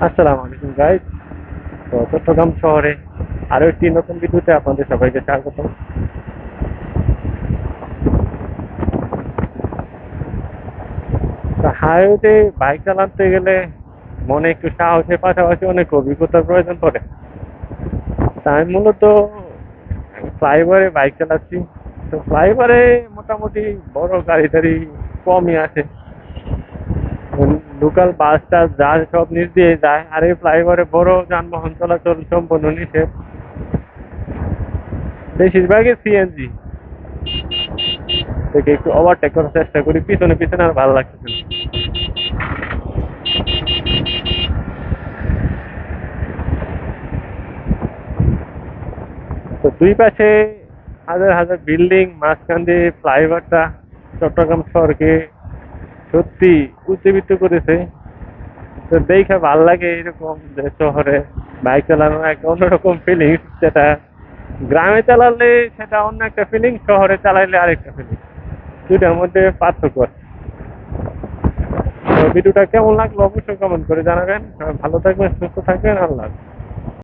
আসসালামু আলাইকুম গাইস। তো চট্টগ্রাম শহরে আরো একটি নতুন ভিডিওতে আপনাদের সবাইকে স্বাগত। তো হাইওয়েতে বাইক চালাতে গেলে মনে একটু সাহসের পাশাপাশি অনেক অভিজ্ঞতার প্রয়োজন পড়ে। তা আমি মূলত ফ্লাইওভারে বাইক চালাচ্ছি। তো ফ্লাইওভারে মোটামুটি বড় গাড়ি টাড়ি কমই আসে, লোকাল বাস টাস যা সব নিচ দিয়ে যায়, আর এই ফ্লাইওভারে বড় যানবাহন চলাচল সম্পূর্ণ নিষেধ। বেশিরভাগই সিএনজি থেকে একটু ওভারটেক করার চেষ্টা করি, পিছনে পিছনে আর ভালো লাগতেছে না। তো দুই পাশে হাজার হাজার বিল্ডিং, মাঝখান দিয়ে ফ্লাইওভারটা চট্টগ্রাম শহরকে সত্যি উজ্জীবিত করেছে। তো দেখে ভাল লাগে এরকম যে শহরে বাইক চালানোর একটা অন্যরকম ফিলিংস, যেটা গ্রামে চালালে সেটা অন্য একটা ফিলিং, শহরে চালাইলে আরেকটা ফিলিং, দুইটার মধ্যে পার্থক্য আছে। তো ভিডিওটা কেমন লাগলো অবশ্যই কমেন্ট করে জানাবেন। ভালো থাকবেন, সুস্থ থাকবেন, আল্লাহ হাফেজ।